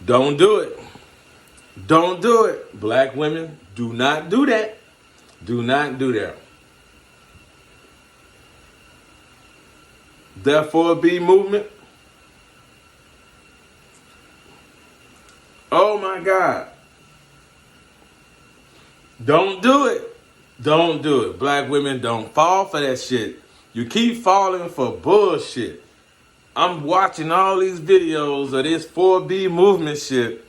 Don't do it. Don't do it. Black women, do not do that. Do not do that. Therefore, be movement. Oh my God. Don't do it. Don't do it. Black women, don't fall for that shit. You keep falling for bullshit. I'm watching all these videos of this 4B movement shit.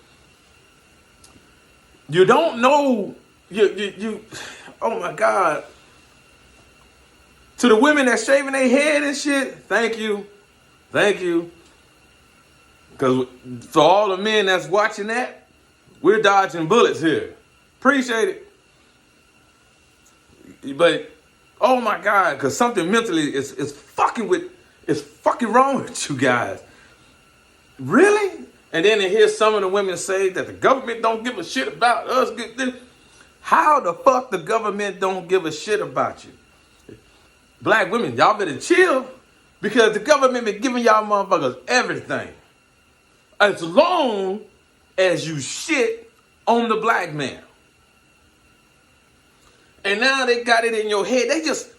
You don't know. You. Oh my God. To the women that shaving their head and shit, thank you. Thank you. Because for all the men that's watching that, we're dodging bullets here. Appreciate it. But, oh my God, because something mentally is fucking wrong with you guys. Really? And then to hear some of the women say that the government don't give a shit about us. How the fuck the government don't give a shit about you? Black women, y'all better chill, because the government been giving y'all motherfuckers everything. As long as you shit on the black man. And now they got it in your head. They just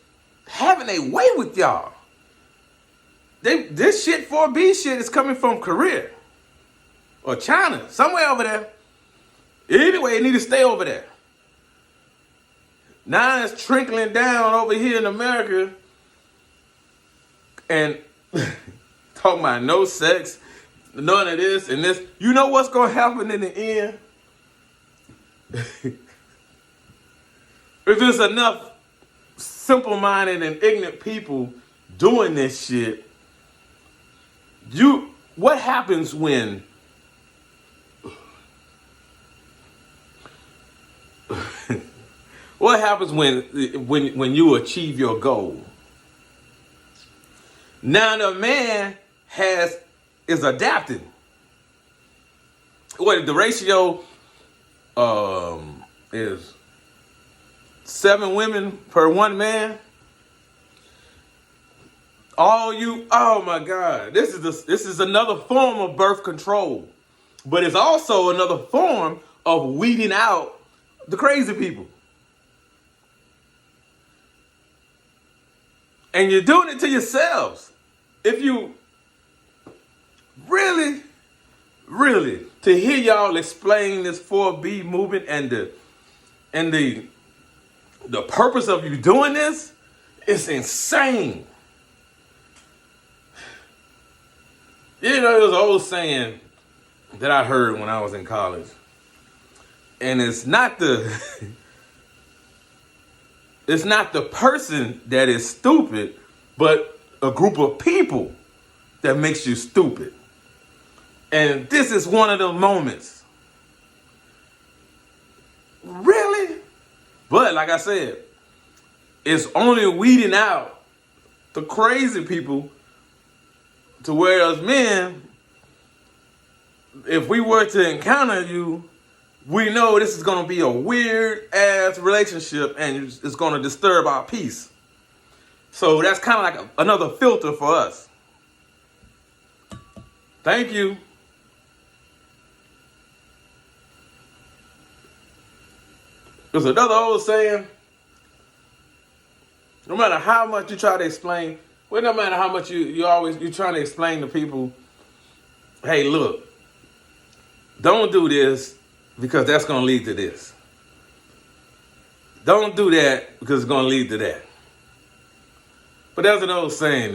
having a way with y'all. This shit 4B shit is coming from Korea or China, somewhere over there. Anyway, it need to stay over there. Now it's trickling down over here in America, and talking about no sex, none of this and this. You know what's gonna happen in the end? If there's enough simple-minded and ignorant people doing this shit, what happens when what happens when you achieve your goal? Now the man is adapting. What the ratio is 7 women per 1 man. Oh my God, this is another form of birth control, but it's also another form of weeding out the crazy people. And you're doing it to yourselves. If you really, to hear y'all explain this 4B movement and the purpose of you doing this, it's insane. You know, there's an old saying that I heard when I was in college. And it's not the person that is stupid, but a group of people that makes you stupid. And this is one of the moments. Really? But like I said, it's only weeding out the crazy people, to where as men, if we were to encounter you, we know this is going to be a weird ass relationship and it's going to disturb our peace. So that's kind of like another filter for us. Thank you. There's another old saying, no matter how much you try to explain, well, no matter how much you're trying to explain to people, hey, look, don't do this because that's going to lead to this. Don't do that because it's going to lead to that. But as an old saying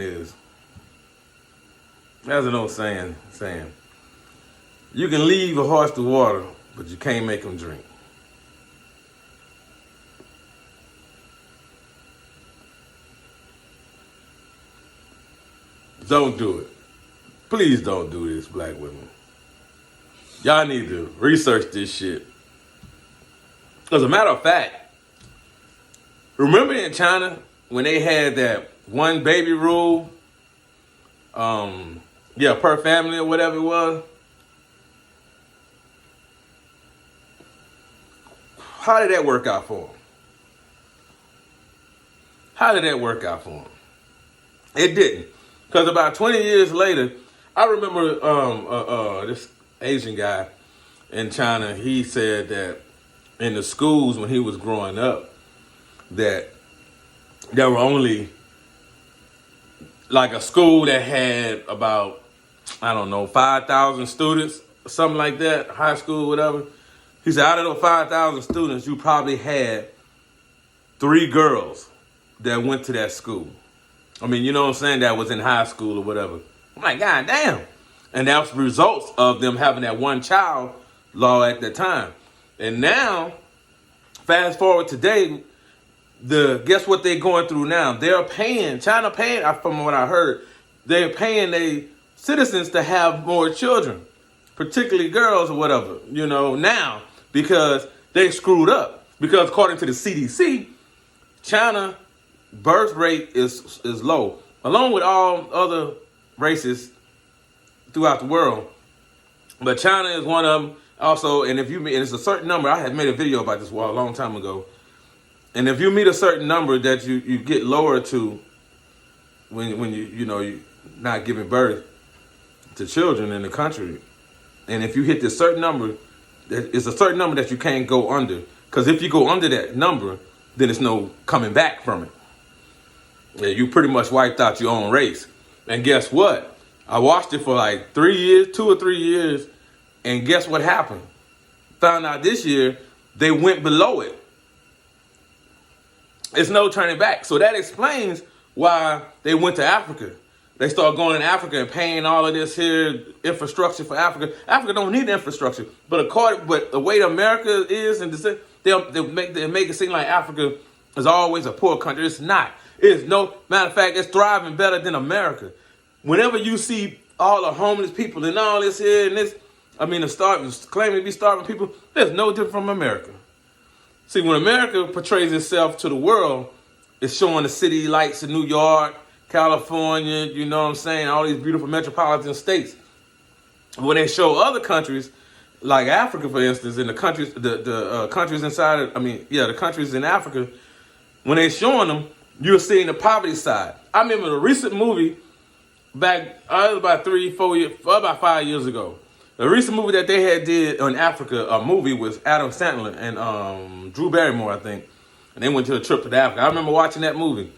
saying, you can leave a horse to water, but you can't make him drink. Don't do it. Please don't do this, black women. Y'all need to research this shit. As a matter of fact, remember in China when they had that 1 baby rule? Per family or whatever it was. How did that work out for them? It didn't. Because about 20 years later, I remember this Asian guy in China. He said that in the schools when he was growing up, that there were only like a school that had about, I don't know, 5,000 students, something like that, high school, whatever. He said out of those 5,000 students, you probably had 3 girls that went to that school. I mean, you know what I'm saying? That was in high school or whatever. I'm like, God damn. And that was the results of them having that one child law at the time. And now, fast forward today, guess what they're going through now? They're paying, China paying, from what I heard, they're paying their citizens to have more children, particularly girls or whatever, you know, now, because they screwed up. Because according to the CDC, China birth rate is low, along with all other races throughout the world. But China is one of them also, and it's a certain number. I had made a video about this a long time ago. And if you meet a certain number that you get lower to when you're not giving birth to children in the country, and if you hit this certain number, it's a certain number that you can't go under. Because if you go under that number, then there's no coming back from it. Yeah, you pretty much wiped out your own race. And guess what? I watched it for like 3 years, 2 or 3 years, and guess what happened? Found out this year they went below it. It's no turning back. So that explains why they went to Africa. They started going in Africa and paying all of this here infrastructure for Africa. Africa don't need infrastructure, but the way America is, and they make it seem like Africa is always a poor country. It's not. It's no matter of fact, it's thriving better than America. Whenever you see all the homeless people and all this here and this, claiming to be starving people, there's no different from America. See, when America portrays itself to the world, it's showing the city lights in New York, California, you know what I'm saying, all these beautiful metropolitan states. When they show other countries, like Africa, for instance, in the countries, the countries inside of, the countries in Africa, when they're showing them, you're seeing the poverty side. I remember the recent movie back, about 5 years ago. The recent movie that they had did on Africa, a movie with Adam Sandler and Drew Barrymore, I think. And they went to a trip to Africa. I remember watching that movie.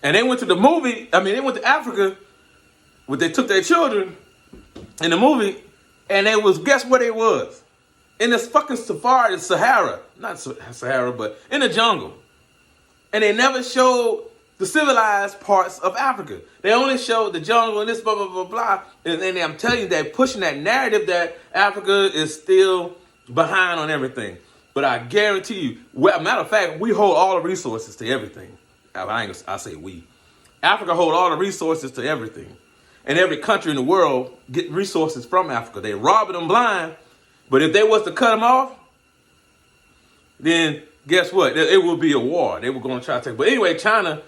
And they went to they went to Africa, but they took their children in the movie, and guess where they was? In this fucking safari, Sahara. Not Sahara, but in the jungle. And they never showed the civilized parts of Africa. They only showed the jungle and this blah, blah, blah, blah. And I'm telling you, they're pushing that narrative that Africa is still behind on everything. But I guarantee you, matter of fact, we hold all the resources to everything. I say we. Africa hold all the resources to everything. And every country in the world get resources from Africa. They robbing them blind. But if they was to cut them off, then guess what? It will be a war. They were going to try to take. But anyway, China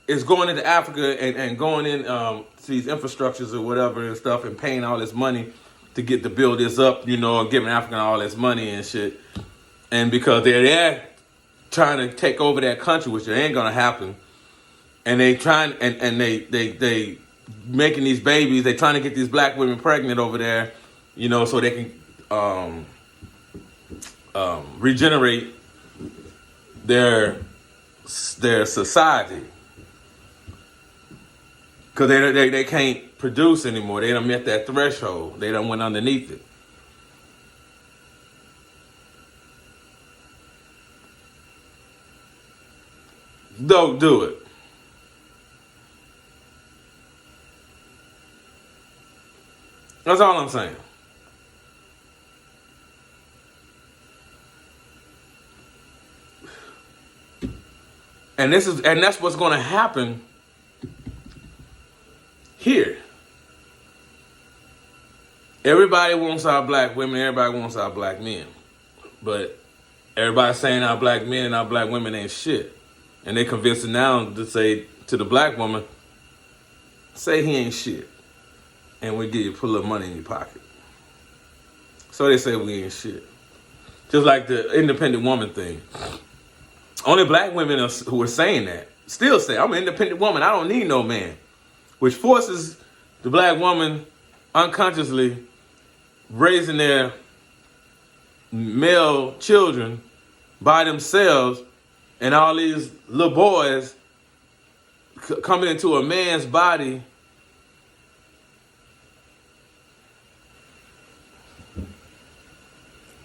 is going into Africa and going in to these infrastructures or whatever and stuff and paying all this money to build this up, and giving Africa all this money and shit. And because they're there trying to take over that country, which ain't gonna happen, and they trying and they making these babies, they trying to get these black women pregnant over there, so they can regenerate their society, because they can't produce anymore. They done met that threshold. They done went underneath it. Don't do it. That's all I'm saying. And that's what's going to happen here. Everybody wants our black women. Everybody wants our black men. But everybody's saying our black men and our black women ain't shit. And they convinced now to say to the black woman, say he ain't shit. And we give you, put a little money in your pocket. So they say we ain't shit. Just like the independent woman thing. Only black women who are saying that still say, I'm an independent woman. I don't need no man. Which forces the black woman unconsciously raising their male children by themselves, and all these little boys coming into a man's body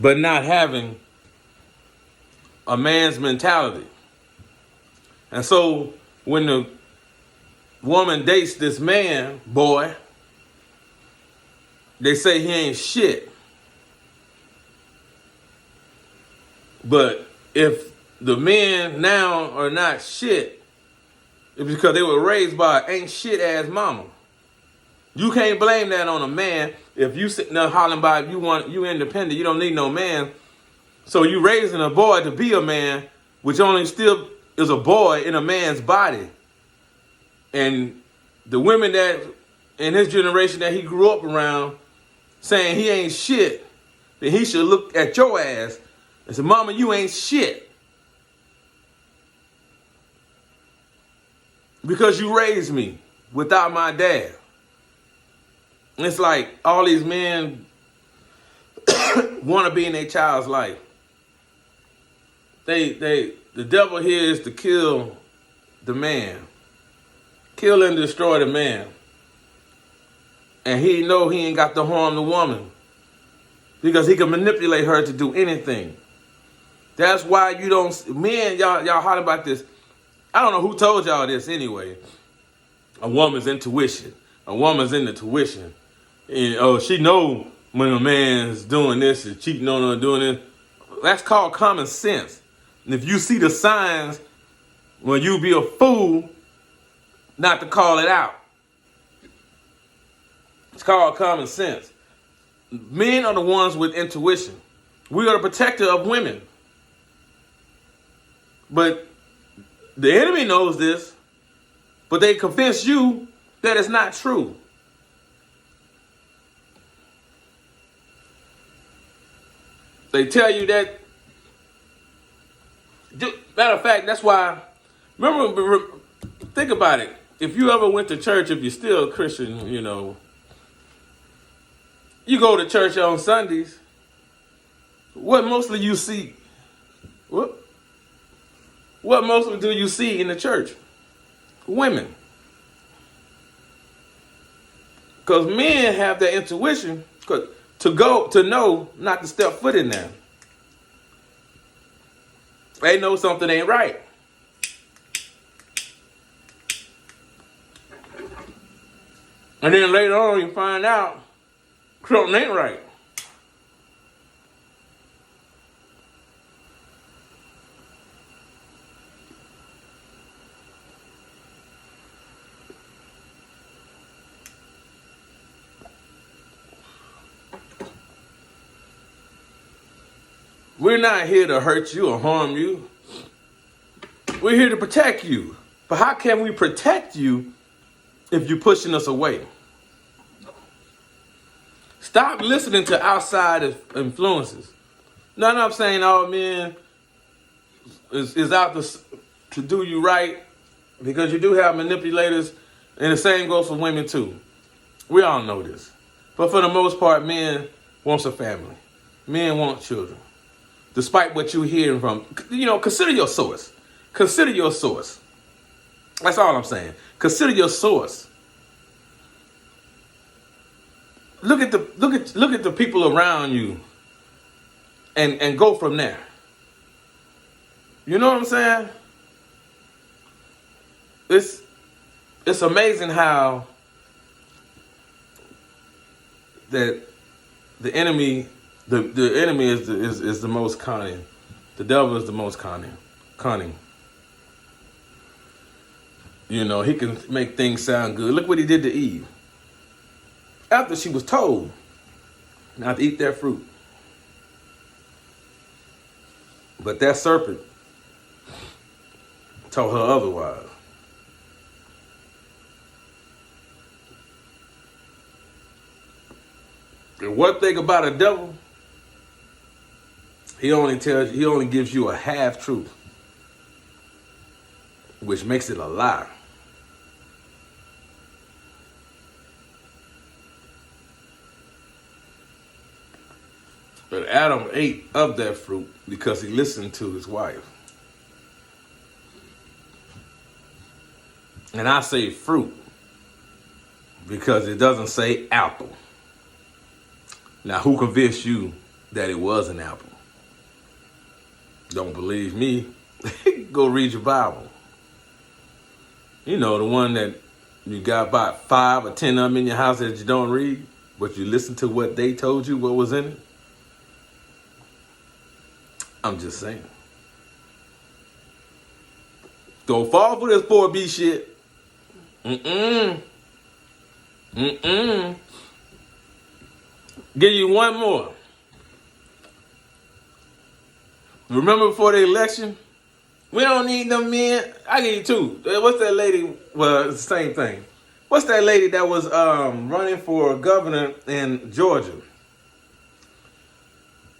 but not having a man's mentality. And so when the woman dates this man, boy, they say he ain't shit. But if the men now are not shit, it's because they were raised by an ain't shit ass mama. You can't blame that on a man. If you sitting there hollering about you independent, you don't need no man. So you raising a boy to be a man, which only still is a boy in a man's body. And the women that in his generation that he grew up around saying he ain't shit, then he should look at your ass and say, mama, you ain't shit. Because you raised me without my dad. And it's like all these men want to be in their child's life. The devil here is to kill the man. Kill and destroy the man. And he know he ain't got to harm the woman. Because he can manipulate her to do anything. That's why you don't, men, y'all holler about this. I don't know who told y'all this anyway. A woman's intuition. A woman's in the tuition. And, oh, she know when a man's doing this and cheating on her, doing this. That's called common sense. And if you see the signs, well, you be a fool not to call it out. It's called common sense. Men are the ones with intuition. We are the protector of women. But the enemy knows this, but they convince you that it's not true. They tell you that. Matter of fact, that's why. Remember, think about it. If you ever went to church, if you're still a Christian, you know, you go to church on Sundays. What mostly you see? What mostly do you see in the church? Women. Because men have that intuition to know not to step foot in there. They know something ain't right. And then later on you find out something ain't right. We're not here to hurt you or harm you. We're here to protect you. But how can we protect you if you're pushing us away? Stop listening to outside influences. None of I'm saying all men is out to do you right, because you do have manipulators, and the same goes for women too. We all know this. But for the most part, men want a family. Men want children. Despite what you're hearing from, consider your source. Consider your source. That's all I'm saying. Consider your source. Look at the people around you, and go from there. You know what I'm saying? It's amazing how that the enemy. The enemy is the most cunning. The devil is the most cunning. He can make things sound good. Look what he did to Eve. After she was told not to eat that fruit. But that serpent told her otherwise. And one thing about a devil, he only gives you a half truth, which makes it a lie. But Adam ate of that fruit because he listened to his wife. And I say fruit because it doesn't say apple. Now, who convinced you that it was an apple? Don't believe me? Go read your Bible. You know, the one that you got about 5 or 10 of them in your house that you don't read, but you listen to what they told you, what was in it. I'm just saying. Don't fall for this 4B shit. Give you one more. Remember before the election? We don't need them men. I give you two. What's that lady? Well, it's the same thing. What's that lady that was running for governor in Georgia?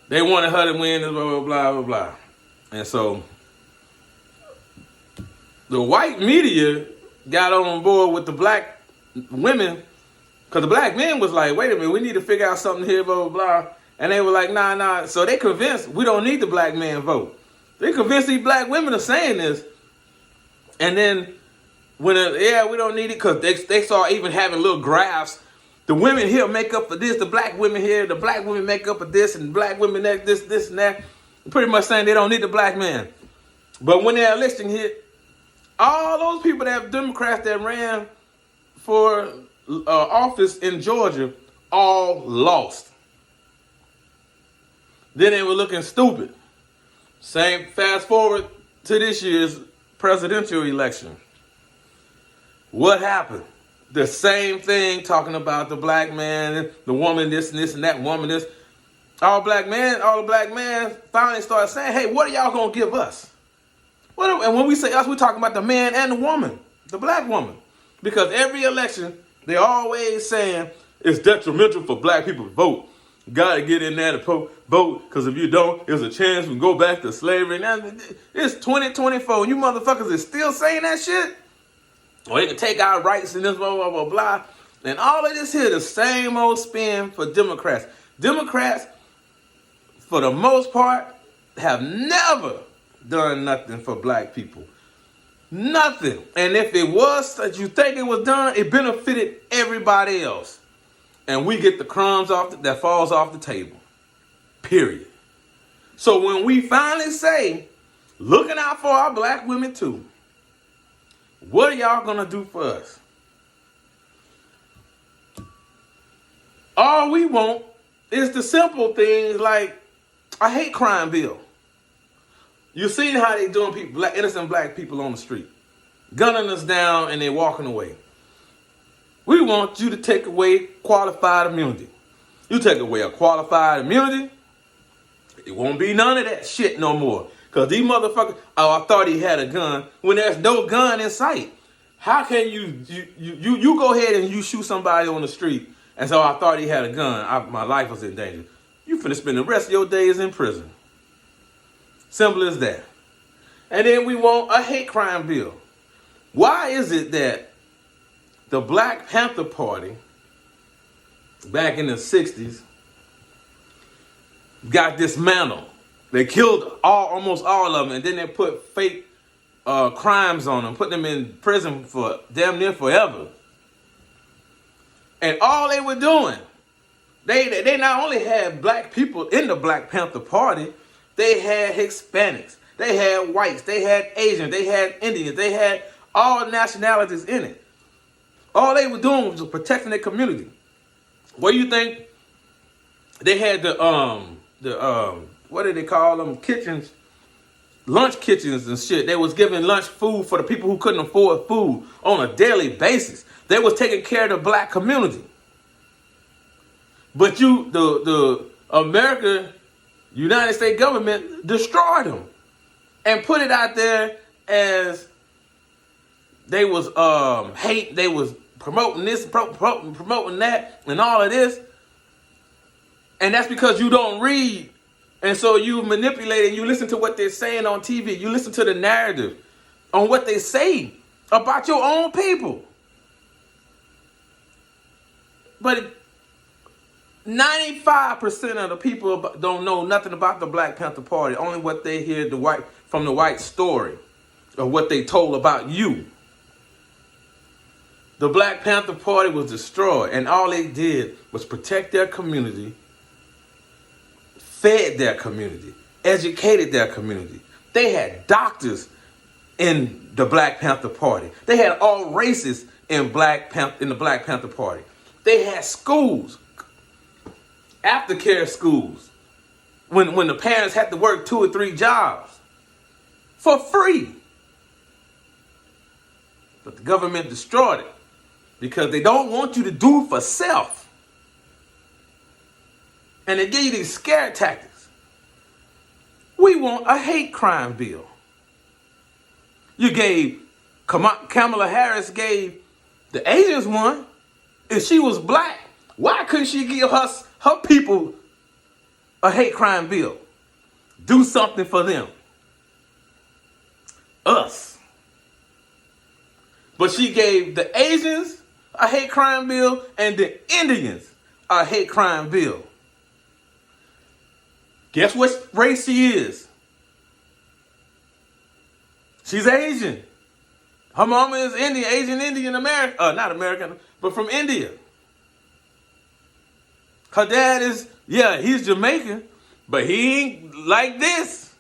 They wanted her to win, blah, blah, blah, blah, blah. And so the white media got on board with the black women because the black men was like, wait a minute, we need to figure out something here, blah, blah, blah. And they were like, nah. So they convinced we don't need the black man vote. They convinced these black women of saying this. And then when, we don't need it because they saw even having little graphs. The women here make up for this, the black women here, the black women make up for this, and the black women that, this, and that. Pretty much saying they don't need the black man. But when their election hit, all those people that Democrats that ran for office in Georgia all lost. Then they were looking stupid. Same, fast forward to this year's presidential election. What happened? The same thing, talking about the black man, the woman this and this and that woman this. All the black men finally started saying, hey, what are y'all going to give us? And when we say us, we're talking about the man and the woman, the black woman. Because every election, they're always saying it's detrimental for black people to vote. You got to get in there to vote, because if you don't, there's a chance we can go back to slavery. Now, it's 2024, and you motherfuckers is still saying that shit? Or they can take our rights and this, blah, blah, blah, blah. And all of this here, the same old spin for Democrats. Democrats, for the most part, have never done nothing for black people. Nothing. And if it was that you think it was done, it benefited everybody else. And we get the crumbs that falls off the table. Period. So when we finally say, looking out for our black women too, what are y'all going to do for us? All we want is the simple things like a hate crime bill. You seen how they doing people, innocent black people on the street, gunning us down and they walking away. We want you to take away qualified immunity. You take away a qualified immunity, it won't be none of that shit no more. Because these motherfuckers, I thought he had a gun, when there's no gun in sight. How can you go ahead and you shoot somebody on the street, and so I thought he had a gun, my life was in danger. You finna spend the rest of your days in prison. Simple as that. And then we want a hate crime bill. Why is it that the Black Panther Party, back in the 60s, got dismantled? They killed almost all of them, and then they put fake crimes on them, put them in prison for damn near forever. And all they were doing, they not only had black people in the Black Panther Party, they had Hispanics, they had whites, they had Asians, they had Indians, they had all nationalities in it. All they were doing was protecting their community. What do you think? They had the what did they call them? Kitchens, lunch kitchens and shit. They was giving lunch food for the people who couldn't afford food on a daily basis. They was taking care of the black community. But the United States government destroyed them and put it out there as they was hate. They was promoting this, promoting that, and all of this. And that's because you don't read. And so you manipulate and you listen to what they're saying on TV. You listen to the narrative on what they say about your own people. But 95% of the people don't know nothing about the Black Panther Party. Only what they hear from the white story, or what they told about you. The Black Panther Party was destroyed, and all they did was protect their community, fed their community, educated their community. They had doctors in the Black Panther Party. They had all races in the Black Panther Party. They had schools, aftercare schools, when the parents had to work 2 or 3 jobs for free. But the government destroyed it because they don't want you to do for self. And they give you these scare tactics. We want a hate crime bill. Kamala Harris gave the Asians one. If she was black, why couldn't she give her people a hate crime bill? Do something for them. Us. But she gave the Asians a hate crime bill and the Indians a hate crime bill. Guess what race she is? She's Asian. Her mama is Indian American. Not American, but from India. Her dad is, he's Jamaican, but he ain't like this.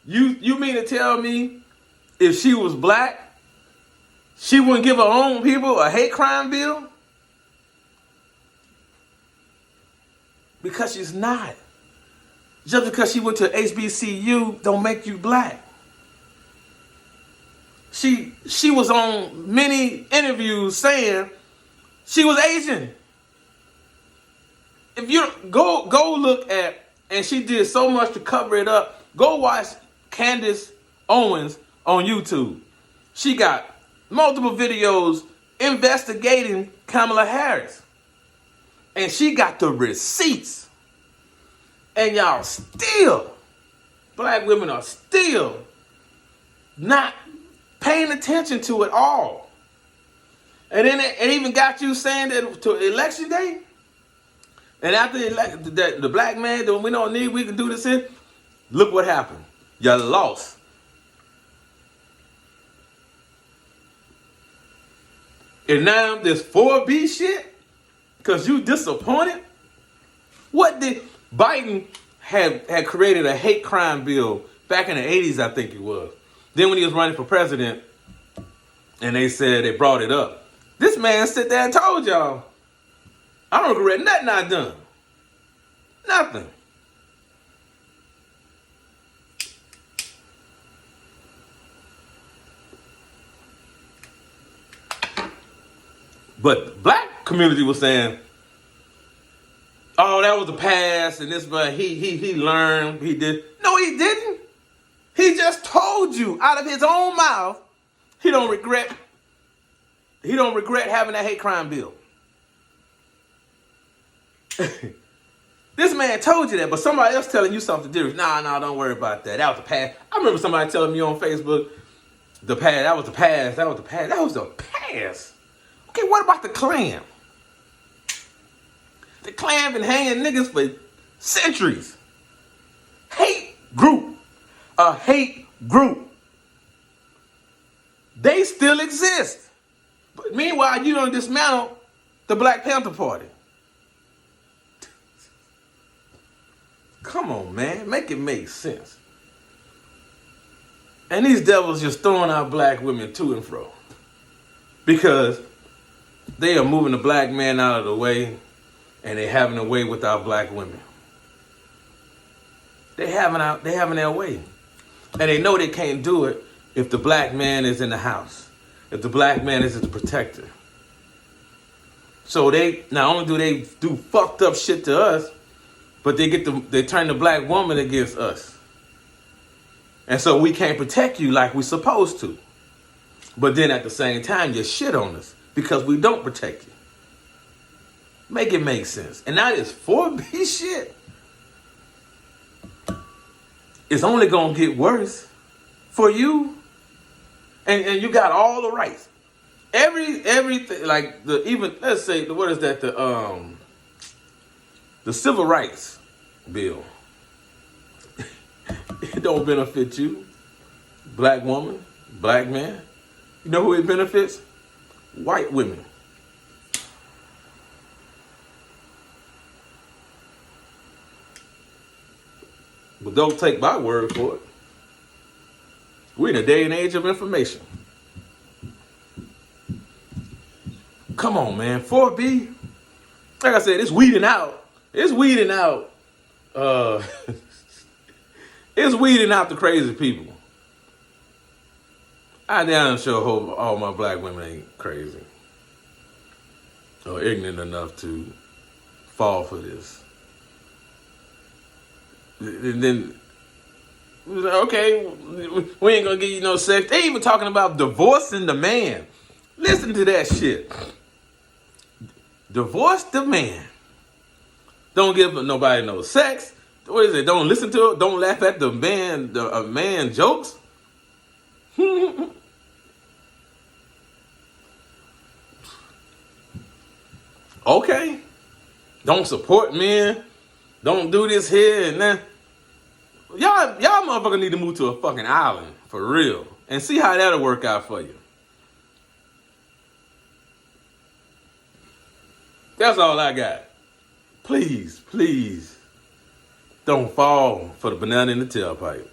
You mean to tell me if she was black, she wouldn't give her own people a hate crime bill? Because she's not. Just because she went to HBCU don't make you black. She was on many interviews saying she was Asian. If you go look at, and she did so much to cover it up, go watch Candace Owens on YouTube. She got multiple videos investigating Kamala Harris. And she got the receipts. And y'all still, black women are still not paying attention to it all. And then it even got you saying that to election day. And after the black man that we don't need, we can do this here. Look what happened. You lost. And now this 4B shit, because you disappointed? What did Biden had created a hate crime bill back in the 80s, I think it was. Then when he was running for president, and they said they brought it up. This man sit there and told y'all, I don't regret nothing I done. Nothing. But the black community was saying, oh, that was the past, and this, but he learned, he did. No, he didn't. He just told you out of his own mouth, he don't regret having that hate crime bill. This man told you that, but somebody else telling you something different. Nah, don't worry about that. That was the past. I remember somebody telling me on Facebook, the past, that was the past, that was the past. That was the past. Okay, what about the Klan? The Klan been hanging niggas for centuries. Hate group. A hate group. They still exist. But meanwhile, you don't dismantle the Black Panther Party. Come on, man. Make it make sense. And these devils just throwing our black women to and fro. Because they are moving the black man out of the way, and they having a way with our black women. They having their way. And they know they can't do it if the black man is in the house. If the black man is the protector. So they, not only do they do fucked up shit to us, but they turn the black woman against us. And so we can't protect you like we're supposed to. But then at the same time, you shit on us because we don't protect you. Make it make sense. And now this 4B shit, it's only going to get worse for you. And you got all the rights. Everything like let's say what is that the civil rights bill. It don't benefit you, black woman, black man. You know who it benefits? White women. But don't take my word for it. We're in a day and age of information. Come on, man. 4B. Like I said, it's weeding out. It's weeding out. It's weeding out the crazy people. I damn sure hope all my black women ain't crazy or ignorant enough to fall for this. And then, okay, we ain't gonna give you no sex. They even talking about divorcing the man. Listen to that shit. Divorce the man. Don't give nobody no sex. What is it? Don't listen to it. Don't laugh at the man jokes. Okay. Don't support men. Don't do this here and that. Y'all motherfuckers need to move to a fucking island for real and see how that'll work out for you. That's all I got. Please, please don't fall for the banana in the tailpipe.